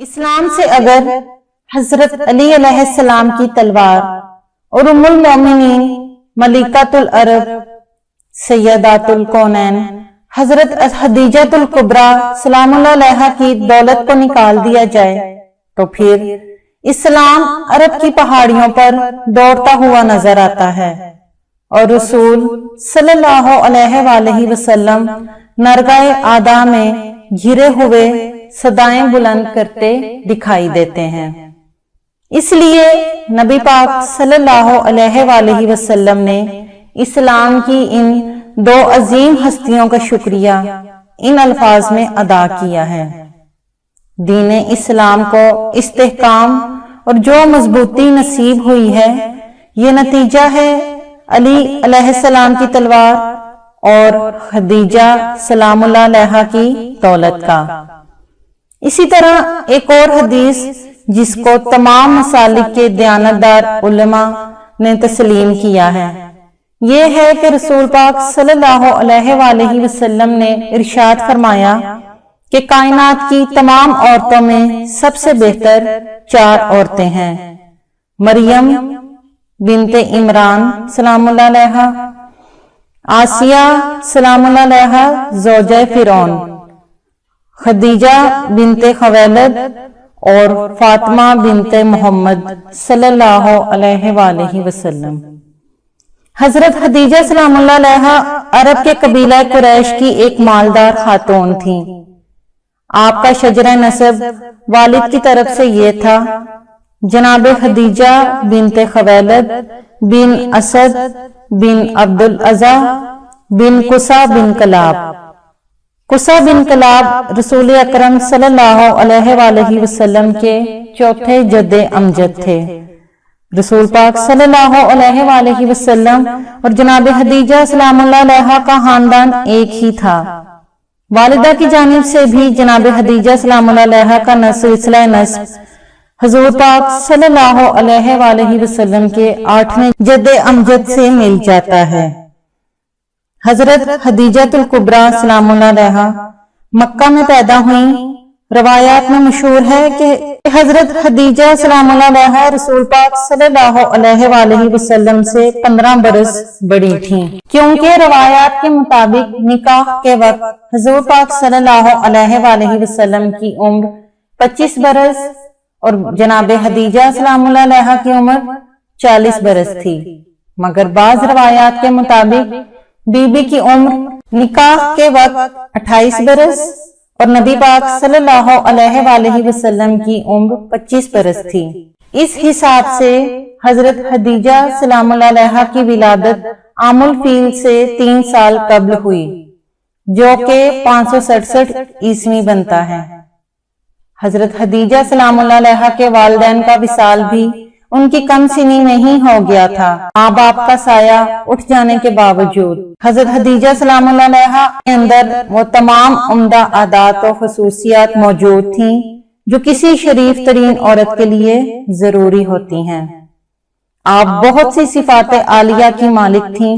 اسلام سے اگر حضرت علی علیہ السلام کی تلوار اور ام المومنین ملکۃ العرب سیدات الکونین حضرت خدیجہ تل کبریٰ سلام اللہ علیہ کی دولت کو نکال دیا جائے تو پھر اسلام عرب کی پہاڑیوں پر دوڑتا ہوا نظر آتا ہے اور رسول صلی اللہ علیہ وآلہ وسلم نرگائے آدھا میں گھرے ہوئے صدائیں بلند کرتے دکھائی دیتے ہیں۔ اس لیے نبی پاک صلی اللہ علیہ وآلہ وسلم نے اسلام کی ان دو عظیم ہستیوں کا شکریہ ان الفاظ میں ادا کیا ہے۔ دین اسلام کو استحکام اور جو مضبوطی نصیب ہوئی ہے یہ نتیجہ ہے علی علیہ السلام کی تلوار اور خدیجہ سلام اللہ علیہ کی دولت کا۔ اسی طرح ایک اور حدیث جس کو تمام مسالک کے دیانتدار علماء نے تسلیم کیا ہے یہ ہے کہ رسول پاک صلی اللہ علیہ وآلہ وسلم نے ارشاد فرمایا کہ کائنات کی تمام عورتوں میں سب سے بہتر 4 عورتیں ہیں: مریم بنت عمران سلام اللہ علیہ، آسیہ سلام اللہ علیہ زوجہ فرعون، خدیجہ بنت-e-Khuwaylid اور فاطمہ بنت محمد صلی اللہ علیہ وآلہ وسلم۔ حضرت خدیجہ سلام اللہ علیہ عرب کے قبیلہ قریش کی ایک مالدار خاتون تھیں۔ آپ کا شجرہ نسب والد کی طرف سے یہ تھا: جناب خدیجہ بنت-e-Khuwaylid بن اسد بن عبد العزیٰ بن قصہ بن کلاب۔ قصہ بن کلاب رسول اکرم صلی اللہ علیہ وآلہ وسلم کے چوتھے جد امجد تھے۔ رسول پاک صلی اللہ علیہ وآلہ وسلم اور جناب خدیجہ سلام اللہ علیہ کا خاندان ایک ہی تھا۔ والدہ کی جانب سے بھی جناب خدیجہ سلام اللہ علیہ کا سلسلہ نسب حضور پاک صلی اللہ علیہ وآلہ وسلم کے 8ویں جد امجد سے مل جاتا ہے۔ حضرت خدیجہ تل کبریٰ سلام اللہ علیہ مکہ میں پیدا ہوئیں۔ روایات میں مشہور ہے کہ حضرت خدیجہ سلام اللہ علیہ رسول پاک صلی اللہ علیہ وآلہ وسلم سے 15 برس بڑی تھیں، کیونکہ روایات کے مطابق نکاح کے وقت حضور پاک صلی اللہ علیہ وآلہ وسلم کی عمر 25 برس اور جناب خدیجہ سلام اللہ علیہ کی عمر 40 برس تھی، مگر بعض روایات کے مطابق بی بی کی عمر نکاح کے وقت 28 برس اور نبی پاک صلی اللہ علیہ وآلہ وسلم کی عمر 25 برس تھی۔ اس حساب سے حضرت خدیجہ سلام اللہ علیہ کی ولادت عام الفیل سے 3 سال قبل ہوئی، جو کہ 567 عیسوی بنتا ہے۔ حضرت خدیجہ سلام اللہ علیہ کے والدین کا وصال بھی ان کی کم سنی میں ہی ہو گیا تھا، ماں باپ کا سایہ اٹھ جانے کے باوجود۔ حضرت خدیجہ سلام اللہ علیہ کے اندر وہ تمام عمدہ عادات و خصوصیات موجود تھیں جو کسی شریف ترین عورت کے لیے ضروری ہوتی ہیں۔ آپ بہت سی صفات عالیہ کی مالک تھیں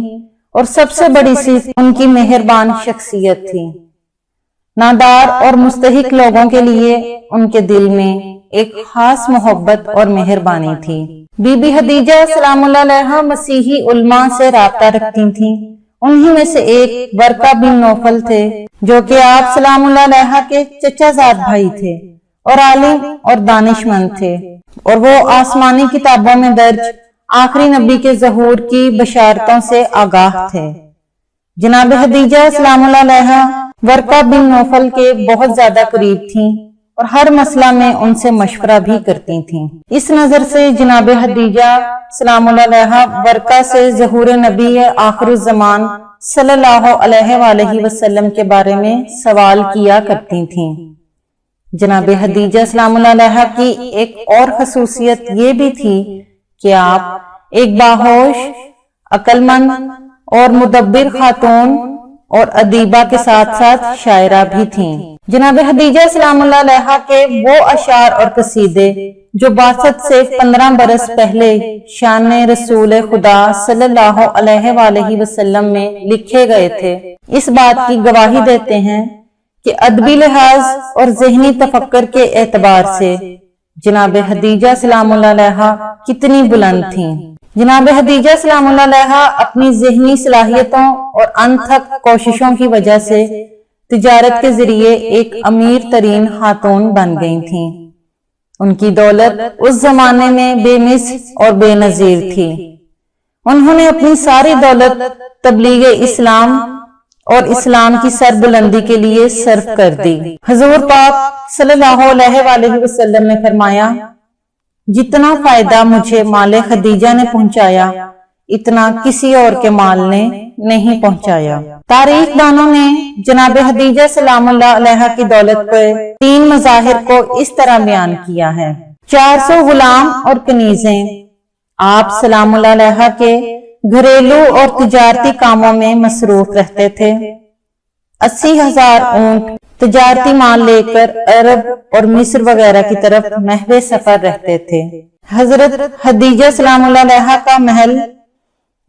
اور سب سے بڑی صفت ان کی مہربان شخصیت تھی۔ نادار اور مستحق لوگوں کے لیے ان کے دل میں ایک خاص محبت اور مہربانی تھی۔ بی بی خدیجہ سلام اللہ علیہ مسیحی علماء سے رابطہ رکھتی تھیں۔ انہی میں سے ایک ورقہ بن نوفل تھے جو کہ آپ سلام اللہ علیہ کے چچا زاد بھائی تھے اور عالم اور دانش مند تھے، اور وہ آسمانی کتابوں میں درج آخری نبی کے ظہور کی بشارتوں سے آگاہ تھے۔ جناب خدیجہ سلام اللہ علیہ ورقہ بن نوفل کے بہت زیادہ قریب تھیں اور ہر مسئلہ میں ان سے مشورہ بھی کرتی تھیں۔ اس نظر سے جناب خدیجہ سلام اللہ علیہ ورقہ سے ظہور نبی آخر الزمان صلی اللہ علیہ وآلہ وسلم کے بارے میں سوال کیا کرتی تھیں۔ جناب خدیجہ سلام اللہ علیہ کی ایک اور خصوصیت یہ بھی تھی کہ آپ ایک باہوش، عقل مند اور مدبر خاتون اور ادیبہ کے ساتھ ساتھ شاعرہ بھی تھیں۔ جناب خدیجہ سلام اللہ علیہ کے وہ اشعار اور قصیدے جو بعثت سے 15 برس پہلے شان رسول خدا صلی اللہ علیہ وآلہ وسلم میں لکھے گئے تھے، اس بات کی گواہی دیتے ہیں کہ ادبی لحاظ اور ذہنی تفکر کے اعتبار سے جناب خدیجہ سلام اللہ علیہ کتنی بلند تھیں۔ جناب خدیجہ سلام اللہ علیہ اپنی ذہنی صلاحیتوں اور انتھک کوششوں کی وجہ سے تجارت کے ذریعے ایک امیر ترین خاتون بن گئی تھیں۔ ان کی دولت اس زمانے میں بے مثل اور بے نظیر تھی۔ انہوں نے اپنی ساری دولت تبلیغ اسلام اور اسلام کی سربلندی کے لیے صرف کر دی۔ حضور پاک صلی اللہ علیہ وآلہ وسلم نے فرمایا، جتنا فائدہ مجھے مال خدیجہ نے پہنچایا اتنا کسی اور کے مال نے نہیں پہنچایا۔ تاریخ دانوں نے جناب خدیجہ سلام اللہ علیہ کی دولت پر 3 مظاہر کو اس طرح بیان کیا ہے۔ 400 غلام اور کنیزیں آپ سلام اللہ علیہ کے گھریلو اور تجارتی کاموں میں مصروف رہتے تھے۔ 80,000 اونٹ تجارتی مال لے کر عرب اور مصر وغیرہ کی طرف محو سفر رہتے تھے۔ حضرت خدیجہ سلام اللہ علیہ کا محل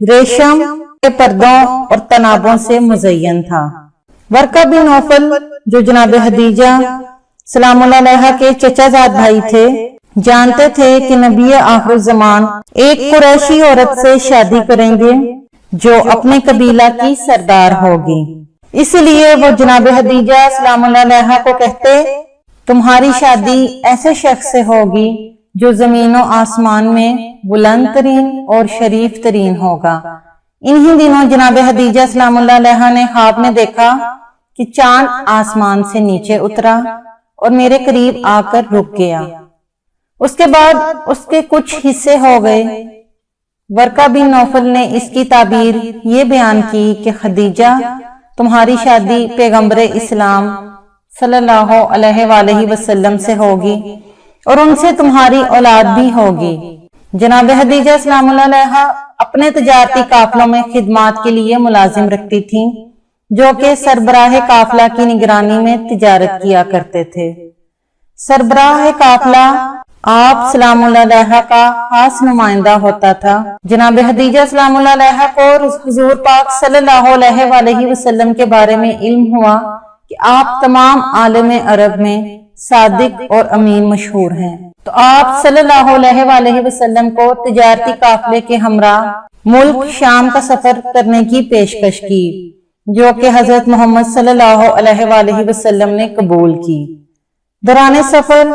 ریشم کے پردوں اور تنابوں سے مزین تھا۔ ورقہ بن نوفل جو جناب خدیجہ سلام اللہ علیہ کے چچا زاد بھائی تھے، جانتے تھے کہ نبی آخر الزمان ایک قریشی عورت سے شادی کریں گے جو اپنے قبیلہ کی سردار ہوگی۔ اس لیے وہ جناب خدیجہ سلام اللہ علیہ کو کہتے، تمہاری شادی ایسے شخص سے ہوگی جو زمین و آسمان میں بلند ترین اور شریف ترین ہوگا۔ انہی دنوں جناب خدیجہ سلام اللہ علیہ نے خواب میں دیکھا کہ چاند آسمان سے نیچے اترا اور میرے قریب آ کر رک گیا۔ اس کے بعد اس کے کچھ حصے ہو گئے۔ ورقہ بن نوفل نے اس کی تعبیر یہ بیان کی کہ خدیجہ تمہاری شادی پیغمبر اسلام صلی اللہ علیہ وآلہ وسلم سے ہوگی اور ان سے تمہاری اولاد بھی ہوگی۔ جناب خدیجہ سلام اللہ علیہ اپنے تجارتی قافلوں میں خدمات کے لیے ملازم رکھتی تھیں جو کہ سربراہ قافلہ کی نگرانی میں تجارت کیا کرتے تھے۔ سربراہ قافلہ آپ سلام اللہ علیہ کا خاص نمائندہ ہوتا تھا۔ جناب خدیجہ سلام اللہ علیہ کو حضور پاک صلی اللہ علیہ وآلہ وسلم کے بارے میں علم ہوا کہ آپ تمام عالم عرب میں صادق اور امین مشہور ہیں، تو آپ صلی اللہ علیہ وآلہ وسلم کو تجارتی قافلے کے ہمراہ ملک شام کا سفر کرنے کی پیشکش کی، جو کہ حضرت محمد صلی اللہ علیہ وآلہ وسلم نے قبول کی۔ دوران سفر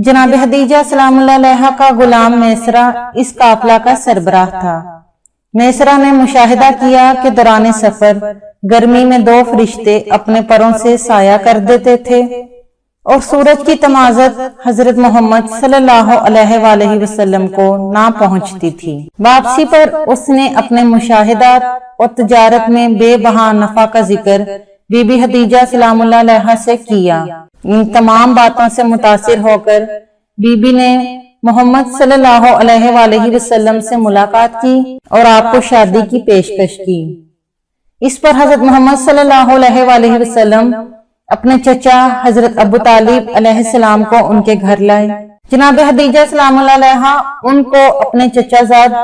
جناب خدیجہ سلام اللہ علیہ کا غلام میسرہ اس قافلہ کا سربراہ تھا۔ میسرہ نے مشاہدہ کیا کہ دوران سفر گرمی میں 2 فرشتے اپنے پروں سے سایہ کر دیتے تھے اور سورج کی تمازت حضرت محمد صلی اللہ علیہ وآلہ وسلم کو نہ پہنچتی تھی۔ واپسی پر اس نے اپنے مشاہدات اور تجارت میں بے بہا نفع کا ذکر بی بی خدیجہ سلام اللہ علیہ سے کیا۔ ان تمام باتوں سے متاثر ہو کر بی بی نے محمد صلی اللہ علیہ وآلہ وسلم سے ملاقات کی اور آپ کو شادی کی پیشکش کی۔ اس پر حضرت محمد صلی اللہ علیہ وآلہ وسلم اپنے چچا حضرت ابو طالب علیہ السلام کو ان کے گھر لائے۔ جناب خدیجہ سلام اللہ علیہ ان کو اپنے چچا زاد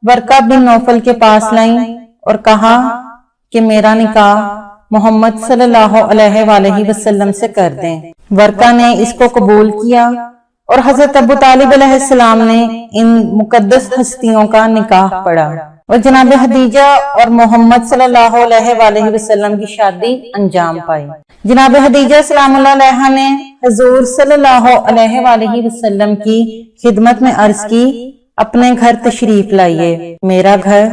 ورقہ بن نوفل کے پاس لائیں اور کہا کہ میرا نکاح محمد صلی اللہ علیہ وآلہ وسلم سے کر دیں۔ ورقہ نے اس کو قبول کیا اور حضرت ابو طالب علیہ السلام نے ان مقدس ہستیوں کا نکاح پڑھا اور جناب خدیجہ اور محمد صلی اللہ علیہ وآلہ وسلم کی شادی انجام پائی۔ جناب خدیجہ سلام اللہ علیہ نے حضور صلی اللہ علیہ وآلہ وسلم کی خدمت میں عرض کی، اپنے گھر تشریف لائیے، میرا گھر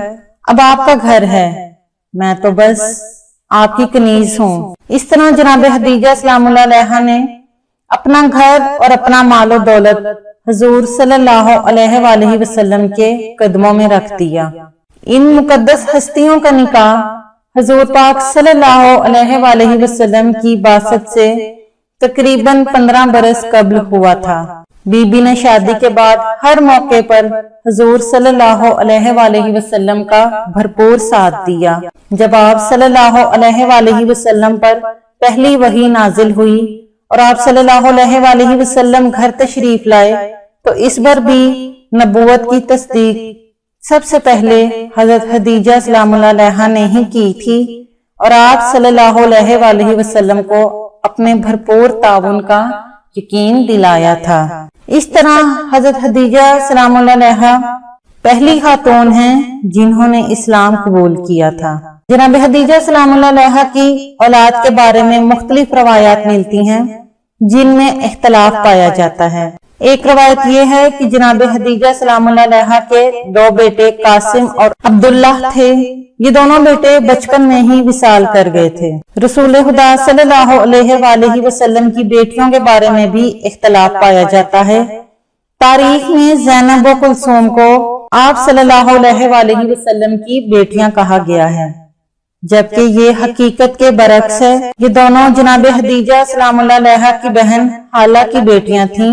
اب آپ کا گھر ہے، میں تو بس آپ کی کنیز ہوں۔ اس طرح جناب خدیجہ سلام اللہ علیہ نے اپنا گھر اور اپنا مال و دولت حضور صلی اللہ علیہ وآلہ وسلم کے قدموں میں رکھ دیا۔ ان مقدس ہستیوں کا نکاح حضور پاک صلی اللہ علیہ وآلہ وسلم کی بعثت سے تقریباً 15 برس قبل ہوا تھا۔ بی بی نے شادی کے بعد ہر موقع پر حضور صلی اللہ علیہ وآلہ وسلم کا بھرپور ساتھ دیا۔ جب آپ صلی اللہ علیہ وآلہ وسلم پر پہلی وحی نازل ہوئی اور آپ صلی اللہ علیہ وآلہ وسلم گھر تشریف لائے تو اس بار بھی نبوت کی تصدیق سب سے پہلے حضرت خدیجہ سلام اللہ علیہ نے ہی کی تھی اور آپ صلی اللہ علیہ وآلہ وسلم کو اپنے بھرپور تعاون کا یقین دلایا تھا۔ اس طرح حضرت خدیجہ سلام اللہ علیہا پہلی خاتون ہیں جنہوں نے اسلام قبول کیا تھا۔ جناب خدیجہ سلام اللہ علیہا کی اولاد کے بارے میں مختلف روایات ملتی ہیں جن میں اختلاف پایا جاتا ہے۔ ایک روایت یہ ہے کہ جناب خدیجہ سلام اللہ علیہا کے 2 بیٹے قاسم اور عبداللہ تھے۔ یہ دونوں بیٹے بچپن میں ہی وصال کر گئے تھے۔ رسول خدا صلی اللہ علیہ وآلہ وسلم کی بیٹیوں کے بارے میں بھی اختلاف پایا جاتا ہے۔ تاریخ میں زینب و کلثوم کو آپ صلی اللہ علیہ وآلہ وسلم کی بیٹیاں کہا گیا ہے، جبکہ یہ حقیقت کے برعکس ہے۔ یہ دونوں جناب خدیجہ سلام اللہ علیہا کی بہن خالہ کی بیٹیاں تھیں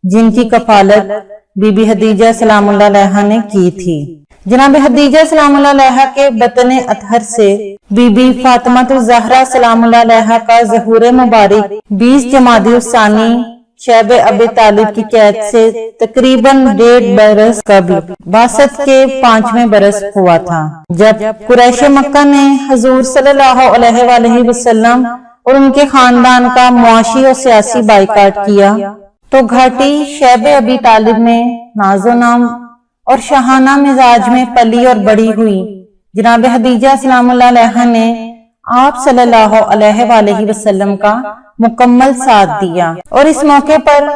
جن کی کفالت بی بی خدیجہ سلام اللہ علیہا نے کی تھی۔ جناب خدیجہ سلام اللہ علیہا کے بطن اطہر سے بی بی فاطمہ الزہرا سلام اللہ علیہا کا ظہور مبارک 20 جمادی الثانی شیب ابی طالب کی قید سے تقریباً 1.5 برس قبل بعثت کے 5ویں برس ہوا تھا، جب قریش مکہ نے حضور صلی اللہ علیہ وآلہ وسلم اور ان کے خاندان کا معاشی اور سیاسی بائیکاٹ کیا تو گھاٹی شیب ابی طالب میں ناز و نام اور شاہانہ مزاج میں پلی اور بڑی ہوئی۔ جناب خدیجہ سلام اللہ علیہا نے آپ صلی اللہ علیہ وآلہ وسلم کا مکمل ساتھ دیا اور اس موقع پر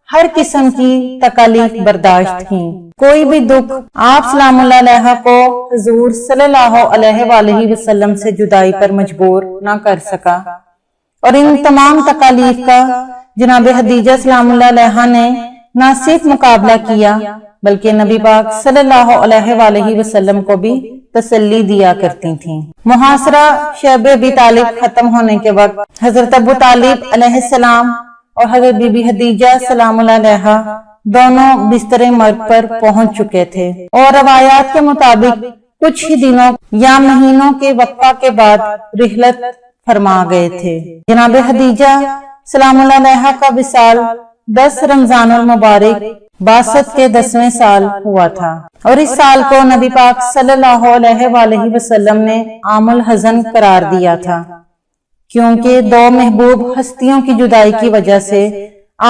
ہر قسم کی تکالیف برداشت کی۔ کوئی بھی دکھ آپ سلام اللہ علیہ کو حضور صلی اللہ علیہ وآلہ وسلم سے جدائی پر مجبور نہ کر سکا، اور ان تمام تکالیف کا جناب خدیجہ سلام اللہ علیہ نے نہ صرف مقابلہ کیا بلکہ نبی پاک صلی اللہ علیہ وآلہ وسلم کو بھی تسلی دیا کرتی تھیں۔ محاصرہ شیب ابی طالب ختم ہونے کے وقت حضرت ابو طالب علیہ السلام اور حضرت بی بی خدیجہ سلام اللہ علیہا دونوں بستر مرگ پر پہنچ چکے تھے اور روایات کے مطابق کچھ ہی دنوں یا مہینوں کے وقفہ کے بعد رحلت فرما گئے تھے۔ جناب خدیجہ سلام اللہ علیہا کا وصال 10 رمضان المبارک بعثت کے 10ویں سال ہوا تھا، اور اس سال کو نبی پاک صلی اللہ علیہ وآلہ وسلم نے عام الحزن قرار دیا تھا، کیونکہ 2 محبوب ہستیوں کی جدائی کی وجہ سے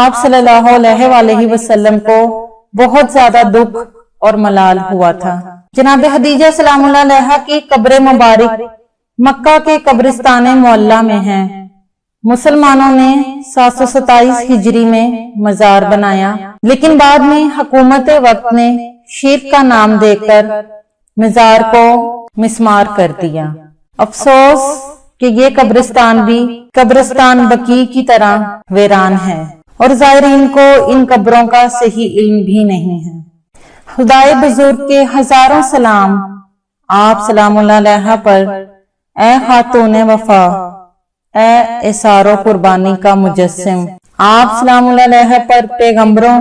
آپ صلی اللہ علیہ وآلہ وسلم کو بہت زیادہ دکھ اور ملال ہوا تھا۔ جناب خدیجہ سلام اللہ علیہا کی قبر مبارک مکہ کے قبرستان معلیٰ میں ہے۔ مسلمانوں نے 727 ہجری میں مزار بنایا، لیکن بعد میں حکومت وقت نے شرک کا نام دے کر مزار کو مسمار کر دیا۔ افسوس کہ یہ قبرستان بھی قبرستان بقیع کی طرح ویران ہے، اور زائرین کو ان قبروں کا صحیح علم بھی نہیں ہے۔ خدائے بزرگ کے ہزاروں سلام آپ سلام اللہ علیہ پر، اے خاتون وفا، اے اثار و قربانی کا مجسم۔ آپ سلام اللہ علیہ پر پیغمبروں،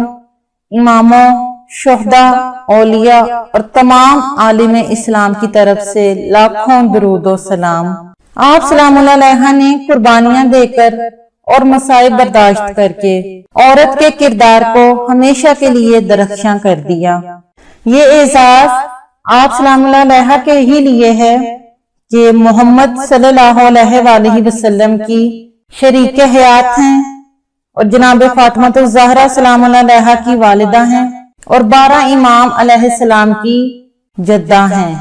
اماموں، شہداء، اولیاء اور تمام عالم اسلام کی طرف سے لاکھوں درود و سلام۔ آپ سلام اللہ علیہ نے قربانیاں دے کر اور مصائب برداشت کر کے عورت کے کردار کو ہمیشہ کے لیے درخشاں کر دیا۔ یہ اعزاز آپ سلام اللہ علیہ کے ہی لیے ہے کہ محمد صلی اللہ علیہ وآلہ وسلم کی شریک حیات ہیں اور جناب فاطمہ الزہرا سلام اللہ علیہ کی والدہ ہیں اور 12 امام علیہ السلام کی جدہ ہیں۔